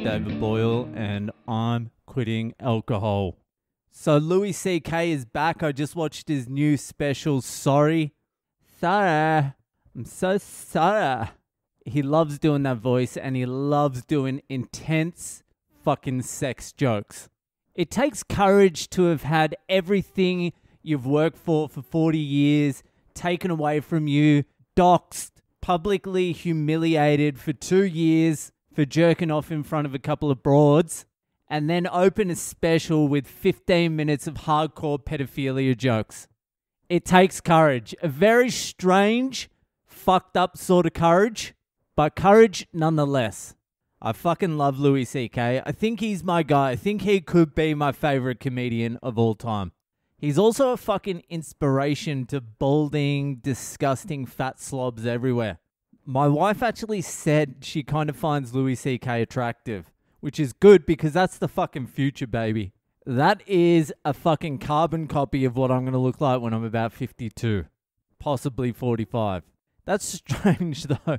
David Boyle, and I'm quitting alcohol. So Louis C.K. is back. I just watched his new special, Sorry. Sorry. I'm so sorry. He loves doing that voice, and he loves doing intense fucking sex jokes. It takes courage to have had everything you've worked for 40 years taken away from you, doxed, publicly humiliated for 2 years for jerking off in front of a couple of broads, and then open a special with 15 minutes of hardcore pedophilia jokes. It takes courage. A very strange, fucked up sort of courage, but courage nonetheless. I fucking love Louis C.K. I think he's my guy. I think he could be my favorite comedian of all time. He's also a fucking inspiration to balding, disgusting fat slobs everywhere. My wife actually said she kind of finds Louis C.K. attractive, which is good because that's the fucking future, baby. That is a fucking carbon copy of what I'm going to look like when I'm about 52, possibly 45. That's strange though,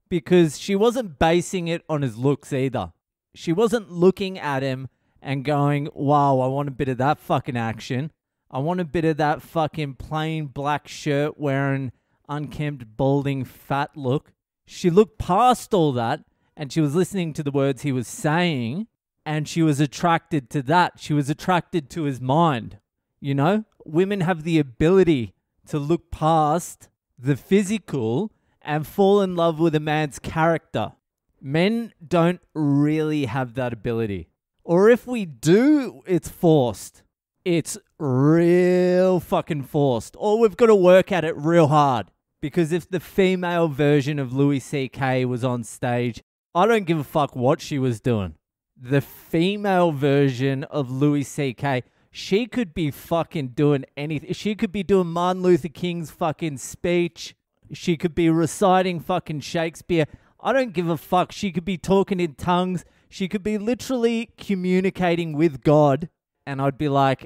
because she wasn't basing it on his looks either. She wasn't looking at him and going, wow, I want a bit of that fucking action. I want a bit of that fucking plain black shirt wearing unkempt, balding, fat look. She looked past all that and she was listening to the words he was saying and she was attracted to that. She was attracted to his mind. You know, women have the ability to look past the physical and fall in love with a man's character. Men don't really have that ability. Or if we do, it's forced. It's real fucking forced. Or we've got to work at it real hard. Because if the female version of Louis C.K. was on stage, I don't give a fuck what she was doing. The female version of Louis C.K., she could be fucking doing anything. She could be doing Martin Luther King's fucking speech. She could be reciting fucking Shakespeare. I don't give a fuck. She could be talking in tongues. She could be literally communicating with God. And I'd be like,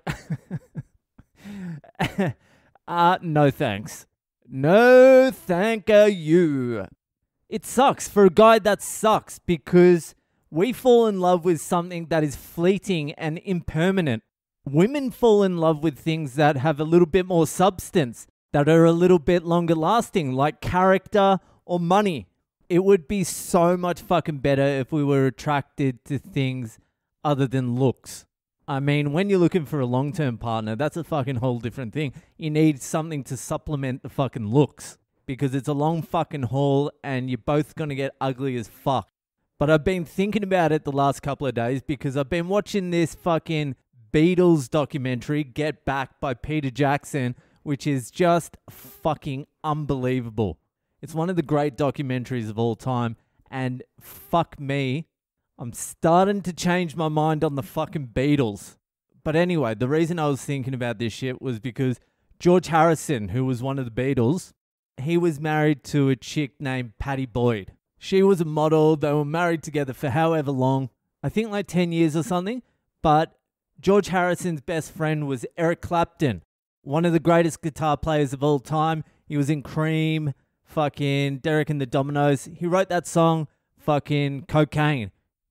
no thanks. No thank you. It sucks. For a guy, that sucks because we fall in love with something that is fleeting and impermanent. Women fall in love with things that have a little bit more substance, that are a little bit longer lasting, like character or money. It would be so much fucking better if we were attracted to things other than looks. I mean, when you're looking for a long-term partner, that's a fucking whole different thing. You need something to supplement the fucking looks because it's a long fucking haul and you're both going to get ugly as fuck. But I've been thinking about it the last couple of days because I've been watching this fucking Beatles documentary, Get Back by Peter Jackson, which is just fucking unbelievable. It's one of the great documentaries of all time, and fuck me, I'm starting to change my mind on the fucking Beatles. But anyway, the reason I was thinking about this shit was because George Harrison, who was one of the Beatles, he was married to a chick named Pattie Boyd. She was a model. They were married together for however long. I think like 10 years or something. But George Harrison's best friend was Eric Clapton, one of the greatest guitar players of all time. He was in Cream, fucking Derek and the Dominoes. He wrote that song, fucking Cocaine.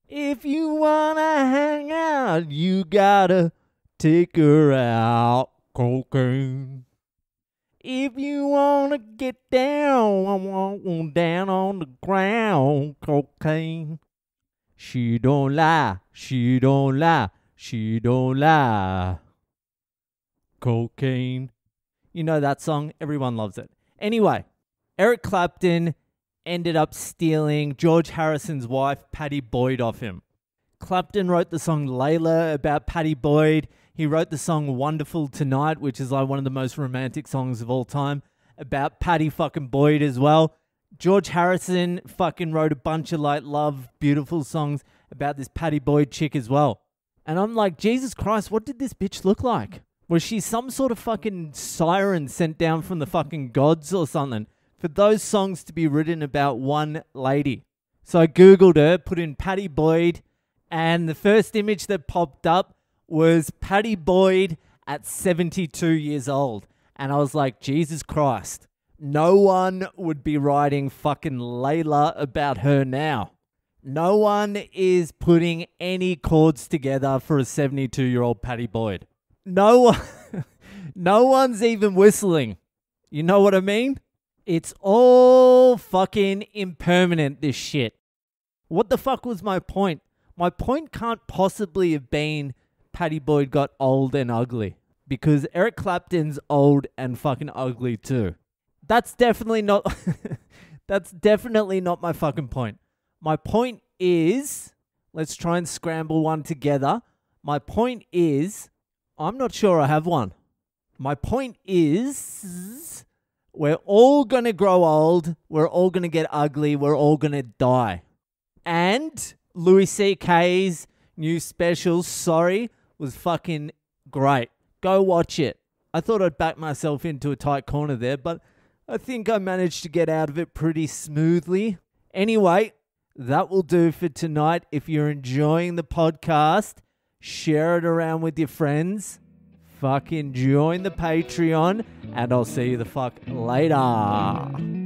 If you wanna hang out, you gotta take her out, cocaine. If you wanna get down, I want down on the ground, cocaine. She don't lie, she don't lie, she don't lie. Cocaine. You know that song? Everyone loves it. Anyway, Eric Clapton ended up stealing George Harrison's wife, Pattie Boyd, off him. Clapton wrote the song Layla about Pattie Boyd. He wrote the song Wonderful Tonight, which is like one of the most romantic songs of all time, about Pattie fucking Boyd as well. George Harrison fucking wrote a bunch of like love, beautiful songs about this Pattie Boyd chick as well. And I'm like, Jesus Christ, what did this bitch look like? Was she some sort of fucking siren sent down from the fucking gods or something for those songs to be written about one lady? So I Googled her, put in Pattie Boyd, and the first image that popped up was Pattie Boyd at 72 years old. And I was like, Jesus Christ, no one would be writing fucking Layla about her now. No one is putting any chords together for a 72-year-old Paddy Boyd. No one, no one's even whistling. You know what I mean? It's all fucking impermanent, this shit. What the fuck was my point? My point can't possibly have been Paddy Boyd got old and ugly. Because Eric Clapton's old and fucking ugly too. That's definitely not that's definitely not my fucking point. My point is, let's try and scramble one together. My point is, I'm not sure I have one. My point is, we're all going to grow old. We're all going to get ugly. We're all going to die. And Louis C.K.'s new special, Sorry, was fucking great. Go watch it. I thought I'd back myself into a tight corner there, but I think I managed to get out of it pretty smoothly. Anyway, that will do for tonight. If you're enjoying the podcast, share it around with your friends. Fucking join the Patreon, and I'll see you the fuck later.